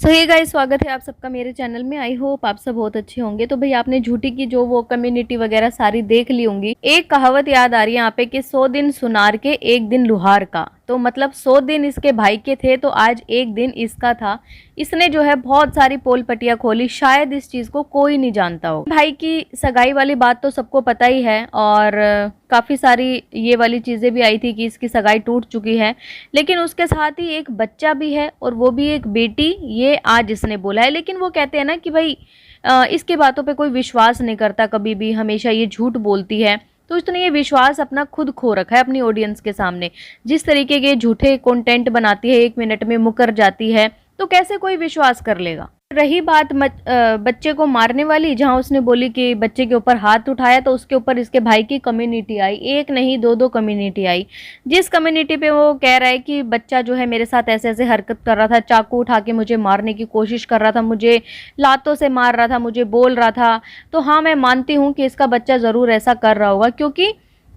सो hey guys, स्वागत है आप सबका मेरे चैनल में। आई होप आप सब बहुत अच्छे होंगे। तो भाई आपने झूठी की जो वो कम्युनिटी वगैरह सारी देख ली होंगी। एक कहावत याद आ रही है यहाँ पे कि 100 दिन सुनार के एक दिन लुहार का। तो मतलब 100 दिन इसके भाई के थे तो आज एक दिन इसका था। इसने जो है बहुत सारी पोल पटिया खोली, शायद इस चीज को कोई नहीं जानता हो। भाई की सगाई वाली बात तो सबको पता ही है और काफी सारी ये वाली चीजें भी आई थी कि इसकी सगाई टूट चुकी है, लेकिन उसके साथ ही एक बच्चा भी है और वो भी एक बेटी। ये आज इसने बोला है, लेकिन वो कहते हैं ना कि भाई इसके बातों पे कोई विश्वास नहीं करता, कभी भी हमेशा ये झूठ बोलती है। तो इसने ये विश्वास अपना खुद खो रखा है अपनी ऑडियंस के सामने। जिस तरीके के झूठे कंटेंट बनाती है, 1 मिनट में मुकर जाती है, तो कैसे कोई विश्वास कर लेगा। रही बात बच्चे को मारने वाली, जहां उसने बोली कि बच्चे के ऊपर हाथ उठाया, तो उसके ऊपर इसके भाई की कम्युनिटी आई। एक नहीं दो कम्युनिटी आई। जिस कम्युनिटी पे वो कह रहा है कि बच्चा जो है मेरे साथ ऐसे ऐसे हरकत कर रहा था, चाकू उठा के मुझे मारने की कोशिश कर रहा था, मुझे लातों से मार रहा था, मुझे बोल रहा था, तो हाँ मैं मानती हूँ कि इसका बच्चा ज़रूर ऐसा कर रहा होगा। क्योंकि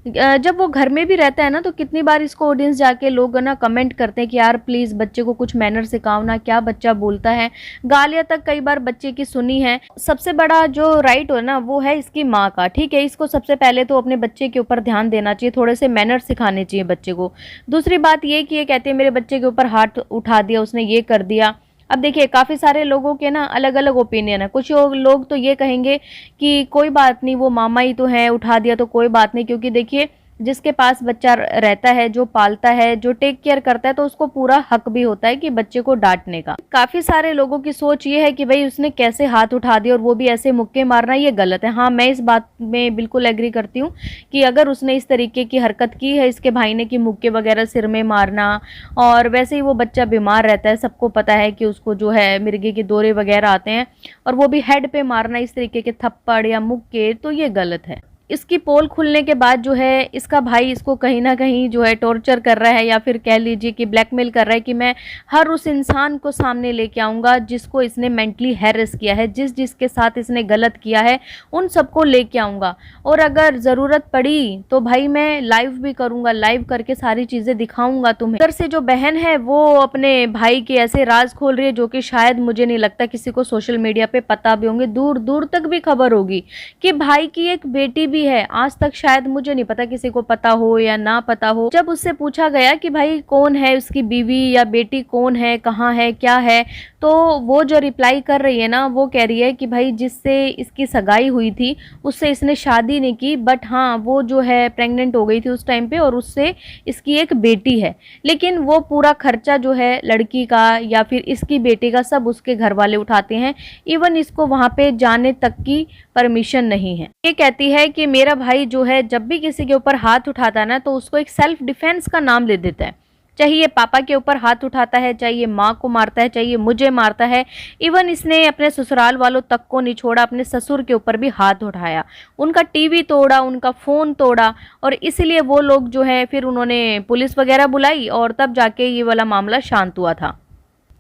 जब वो घर में भी रहता है ना, तो कितनी बार इसको ऑडियंस जाके लोग ना कमेंट करते हैं कि यार प्लीज़ बच्चे को कुछ मैनर सिखाओ ना, क्या बच्चा बोलता है। गालियां तक कई बार बच्चे की सुनी है। सबसे बड़ा जो राइट हो ना वो है इसकी माँ का। ठीक है, इसको सबसे पहले तो अपने बच्चे के ऊपर ध्यान देना चाहिए, थोड़े से मैनर सिखाने चाहिए बच्चे को। दूसरी बात ये कि ये कहती है मेरे बच्चे के ऊपर हाथ उठा दिया, उसने ये कर दिया। अब देखिए काफ़ी सारे लोगों के ना अलग अलग ओपिनियन है। कुछ लोग तो ये कहेंगे कि कोई बात नहीं, वो मामा ही तो है, उठा दिया तो कोई बात नहीं। क्योंकि देखिए जिसके पास बच्चा रहता है, जो पालता है, जो टेक केयर करता है, तो उसको पूरा हक भी होता है कि बच्चे को डांटने का। काफ़ी सारे लोगों की सोच ये है कि भाई उसने कैसे हाथ उठा दिया और वो भी ऐसे मुक्के मारना, ये गलत है। हाँ मैं इस बात में बिल्कुल एग्री करती हूँ कि अगर उसने इस तरीके की हरकत की है इसके भाई ने कि मुक्के वगैरह सिर में मारना, और वैसे ही वो बच्चा बीमार रहता है, सबको पता है कि उसको जो है मिर्गे के दौरे वगैरह आते हैं, और वो भी हेड पे मारना इस तरीके के थप्पड़ या मुक्के, तो ये गलत है। इसकी पोल खुलने के बाद जो है इसका भाई इसको कहीं ना कहीं जो है टॉर्चर कर रहा है, या फिर कह लीजिए कि ब्लैकमेल कर रहा है कि मैं हर उस इंसान को सामने लेके आऊँगा जिसको इसने मेंटली हैरेस किया है, जिसके साथ इसने गलत किया है, उन सबको लेके आऊँगा। और अगर ज़रूरत पड़ी तो भाई मैं लाइव भी करूँगा, लाइव करके सारी चीज़ें दिखाऊँगा तुम्हें। इधर से जो बहन है वो अपने भाई के ऐसे राज खोल रही है जो कि शायद मुझे नहीं लगता किसी को सोशल मीडिया पर पता भी होंगे, दूर दूर तक भी खबर होगी कि भाई की एक बेटी भी है। आज तक शायद मुझे नहीं पता किसी को पता हो या ना पता हो। जब उससे पूछा गया कि भाई कौन है उसकी बीवी या बेटी, कौन है, कहाँ है, क्या है, तो वो जो रिप्लाई कर रही है ना, वो कह रही है कि भाई जिससे इसकी सगाई हुई थी उससे इसने शादी नहीं की, बट हाँ वो जो है प्रेग्नेंट हो गई थी उस टाइम पे, और उससे इसकी एक बेटी है। लेकिन वो पूरा खर्चा जो है लड़की का या फिर इसकी बेटी का सब उसके घर वाले उठाते हैं। इवन इसको वहाँ पे जाने तक की परमिशन नहीं है। ये कहती है कि मेरा भाई जो है जब भी किसी के ऊपर हाथ उठाता है ना, तो उसको एक सेल्फ डिफेंस का नाम ले देता है। चाहे ये पापा के ऊपर हाथ उठाता है, चाहे ये माँ को मारता है, चाहे ये मुझे मारता है। इवन इसने अपने ससुराल वालों तक को नहीं छोड़ा, अपने ससुर के ऊपर भी हाथ उठाया, उनका टीवी तोड़ा, उनका फ़ोन तोड़ा। और इसलिए वो लोग जो है फिर उन्होंने पुलिस वगैरह बुलाई और तब जाके ये वाला मामला शांत हुआ था।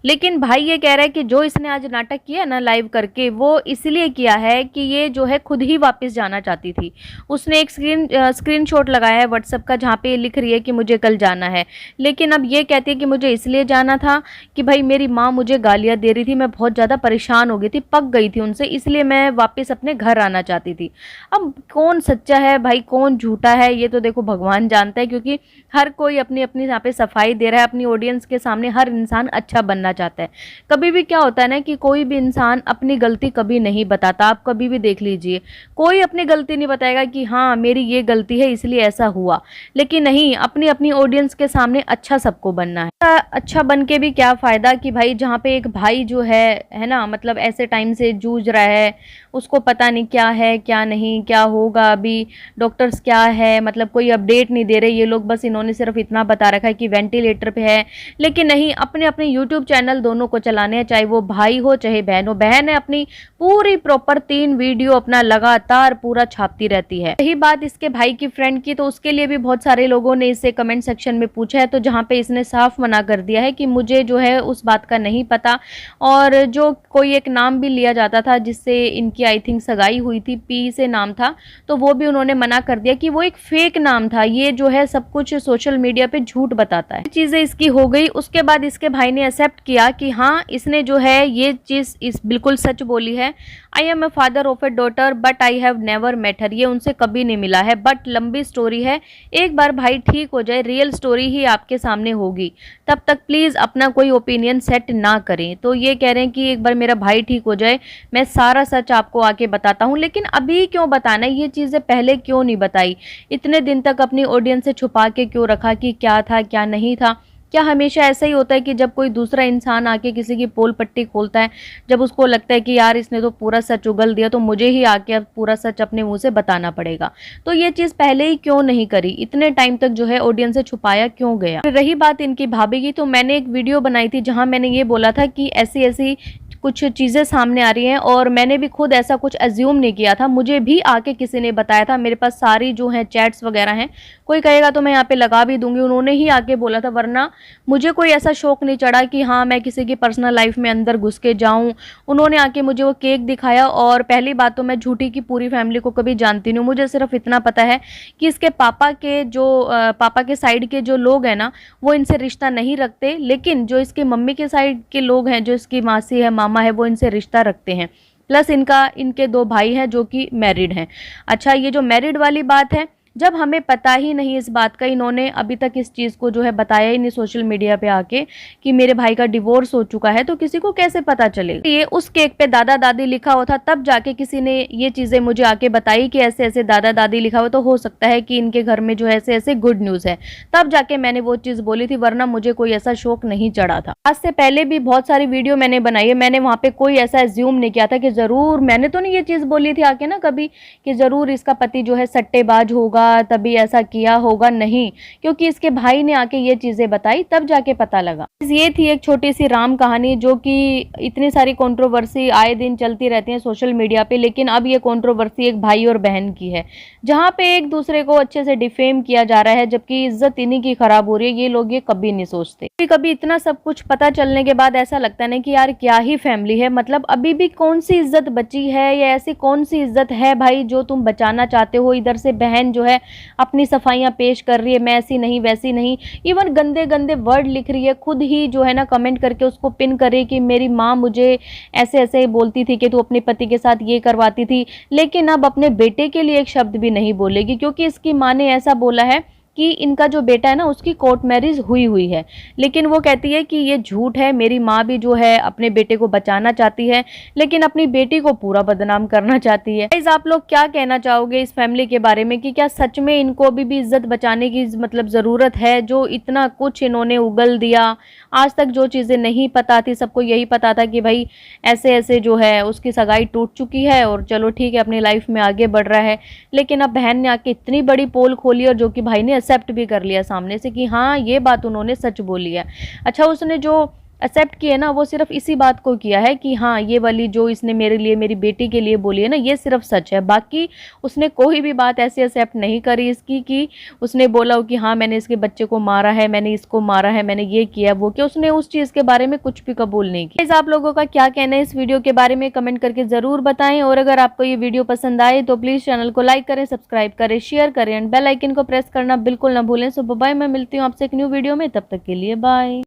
लेकिन भाई ये कह रहा है कि जो इसने आज नाटक किया ना लाइव करके, वो इसलिए किया है कि ये जो है खुद ही वापस जाना चाहती थी। उसने एक स्क्रीनशॉट लगाया है व्हाट्सएप का जहाँ पे लिख रही है कि मुझे कल जाना है। लेकिन अब ये कहती है कि मुझे इसलिए जाना था कि भाई मेरी माँ मुझे गालियाँ दे रही थी, मैं बहुत ज़्यादा परेशान हो गई थी, पक गई थी उनसे, इसलिए मैं वापस अपने घर आना चाहती थी। अब कौन सच्चा है भाई, कौन झूठा है, ये तो देखो भगवान जानता है। क्योंकि हर कोई अपनी अपनी यहाँ पे सफाई दे रहा है अपनी ऑडियंस के सामने। हर इंसान अच्छा बनना चाहता है। कभी भी क्या होता है ना कि कोई भी इंसान अपनी गलती कभी नहीं बताता। आप कभी भी देख लीजिए, कोई अपनी गलती नहीं बताएगा कि हाँ मेरी ये गलती है इसलिए ऐसा हुआ। लेकिन नहीं, अपनी अपनी ऑडियंस के सामने अच्छा सबको बनना है। अच्छा बन के भी क्या फ़ायदा कि भाई जहाँ पे एक भाई जो है ना, मतलब ऐसे टाइम से जूझ रहा है, उसको पता नहीं क्या है क्या नहीं, क्या होगा, अभी डॉक्टर्स क्या है, मतलब कोई अपडेट नहीं दे रहे ये लोग। बस इन्होंने सिर्फ इतना बता रखा है कि वेंटिलेटर पे है। लेकिन नहीं, अपने अपने यूट्यूब चैनल दोनों को चलाने हैं, चाहे वो भाई हो चाहे बहन हो। बहन है अपनी पूरी प्रॉपर 3 वीडियो अपना लगातार पूरा छापती रहती है। यही बात इसके भाई की फ्रेंड की, तो उसके लिए भी बहुत सारे लोगों ने इससे कमेंट सेक्शन में पूछा है, तो जहाँ पे इसने साफ मना कर दिया है कि मुझे जो है उस बात का नहीं पता। और जो कोई एक नाम भी लिया जाता था जिससे इनकी आई थिंक सगाई हुई थी, पी से नाम था, तो वो भी उन्होंने मना कर दिया कि वो एक फेक नाम था, ये जो है सब कुछ सोशल मीडिया पे झूठ बताता है। चीजें इसकी हो गई। उसके बाद इसके भाई ने एक्सेप्ट किया कि हाँ इसने जो है ये चीज़ इस बिल्कुल सच बोली है। I am a father of a daughter but I have never met her, ये उनसे कभी नहीं मिला है, बट लंबी स्टोरी है, एक बार भाई ठीक हो जाए रियल स्टोरी ही आपके सामने होगी, तब तक प्लीज़ अपना कोई ओपिनियन सेट ना करें। तो ये कह रहे हैं कि एक बार मेरा भाई ठीक हो जाए मैं सारा सच आपको आके बताता हूँ, लेकिन अभी क्यों बताना, ये चीज़ें पहले क्यों नहीं बताई, इतने दिन तक अपनी ऑडियंस से छुपा के क्यों रखा कि क्या था क्या नहीं था। क्या हमेशा ऐसा ही होता है कि जब कोई दूसरा इंसान आके किसी की पोल पट्टी खोलता है, जब उसको लगता है कि यार इसने तो पूरा सच उगल दिया तो मुझे ही आके अब पूरा सच अपने मुंह से बताना पड़ेगा, तो ये चीज़ पहले ही क्यों नहीं करी, इतने टाइम तक जो है ऑडियंस से छुपाया क्यों गया। रही बात इनकी भाभी की, तो मैंने एक वीडियो बनाई थी जहां मैंने ये बोला था कि ऐसी ऐसी कुछ चीज़ें सामने आ रही हैं और मैंने भी खुद ऐसा कुछ एज्यूम नहीं किया था, मुझे भी आके किसी ने बताया था, मेरे पास सारी जो है चैट्स वगैरह हैं, कोई कहेगा तो मैं यहाँ पे लगा भी दूंगी, उन्होंने ही आके बोला था, वरना मुझे कोई ऐसा शौक नहीं चढ़ा कि हाँ मैं किसी की पर्सनल लाइफ में अंदर घुस के जाऊँ। उन्होंने आके मुझे वो केक दिखाया, और पहली बात तो मैं झूठी की पूरी फैमिली को कभी जानती नहीं हूँ, मुझे सिर्फ इतना पता है कि इसके पापा के साइड के जो लोग हैं ना वो इनसे रिश्ता नहीं रखते, लेकिन जो इसके मम्मी के साइड के लोग हैं, जो इसकी मासी है मामा है, वो इनसे रिश्ता रखते हैं, प्लस इनके 2 भाई हैं जो कि मैरिड हैं। अच्छा, ये जो मैरिड वाली बात है, जब हमें पता ही नहीं इस बात का, इन्होंने अभी तक इस चीज़ को जो है बताया ही नहीं सोशल मीडिया पे आके कि मेरे भाई का डिवोर्स हो चुका है, तो किसी को कैसे पता चलेगा। ये उस केक पे दादा दादी लिखा हुआ था, तब जाके किसी ने ये चीज़ें मुझे आके बताई कि ऐसे ऐसे दादा दादी लिखा हुआ, तो हो सकता है कि इनके घर में जो है ऐसे ऐसे गुड न्यूज़ है, तब जाके मैंने वो चीज़ बोली थी, वरना मुझे कोई ऐसा शौक नहीं चढ़ा था। आज से पहले भी बहुत सारी वीडियो मैंने बनाई है, मैंने वहाँ पे कोई ऐसा एज्यूम नहीं किया था कि ज़रूर, मैंने तो नहीं ये चीज़ बोली थी आके ना कभी कि ज़रूर इसका पति जो है सट्टेबाज होगा तभी ऐसा किया होगा, नहीं, क्योंकि इसके भाई ने आके ये चीजें बताई तब जाके पता लगा। ये थी एक छोटी सी राम कहानी, जो कि इतनी सारी कंट्रोवर्सी आए दिन चलती रहती है सोशल मीडिया पे, लेकिन अब ये कंट्रोवर्सी एक भाई और बहन की है, जहां पे एक दूसरे को अच्छे से डिफेम किया जा रहा है, जबकि इज्जत इन्हीं की खराब हो रही है। ये लोग ये कभी नहीं सोचते। कभी इतना सब कुछ पता चलने के बाद ऐसा लगता है कि यार क्या ही फैमिली है, मतलब अभी भी कौन सी इज्जत बची है, या ऐसी कौन सी इज्जत है भाई जो तुम बचाना चाहते हो। इधर से बहन जो है अपनी सफाइयां पेश कर रही है, मैं ऐसी नहीं वैसी नहीं, इवन गंदे गंदे वर्ड लिख रही है, खुद ही जो है ना कमेंट करके उसको पिन करे कि मेरी माँ मुझे ऐसे ऐसे बोलती थी कि तू अपने पति के साथ ये करवाती थी, लेकिन अब अपने बेटे के लिए एक शब्द भी नहीं बोलेगी, क्योंकि इसकी माँ ने ऐसा बोला है कि इनका जो बेटा है ना उसकी कोर्ट मैरिज हुई है, लेकिन वो कहती है कि ये झूठ है, मेरी माँ भी जो है अपने बेटे को बचाना चाहती है, लेकिन अपनी बेटी को पूरा बदनाम करना चाहती है। गाइस, आप लोग क्या कहना चाहोगे इस फैमिली के बारे में कि क्या सच में इनको अभी भी इज्जत बचाने की मतलब ज़रूरत है, जो इतना कुछ इन्होंने उगल दिया, आज तक जो चीज़ें नहीं पता थी, सबको यही पता था कि भाई ऐसे ऐसे जो है उसकी सगाई टूट चुकी है और चलो ठीक है अपनी लाइफ में आगे बढ़ रहा है, लेकिन अब बहन ने आके इतनी बड़ी पोल खोली और जो कि भाई ने एक्सेप्ट भी कर लिया सामने से कि हाँ ये बात उन्होंने सच बोली है। अच्छा, उसने जो एक्सेप्ट किया ना वो सिर्फ इसी बात को किया है कि हाँ ये वाली जो इसने मेरे लिए मेरी बेटी के लिए बोली है ना ये सिर्फ सच है, बाकी उसने कोई भी बात ऐसे एक्सेप्ट नहीं करी इसकी कि उसने बोला हो कि हाँ मैंने इसके बच्चे को मारा है, मैंने इसको मारा है, मैंने ये किया वो किया, उसने उस चीज़ के बारे में कुछ भी कबूल नहीं किया। आप लोगों का क्या कहना है इस वीडियो के बारे में कमेंट करके ज़रूर बताएं, और अगर आपको ये वीडियो पसंद आए तो प्लीज़ चैनल को लाइक करें, सब्सक्राइब करें, शेयर करें एंड बेल आइकन को प्रेस करना बिल्कुल ना भूलें। सो बाय, मैं मिलती हूँ आपसे एक न्यू वीडियो में, तब तक के लिए बाय।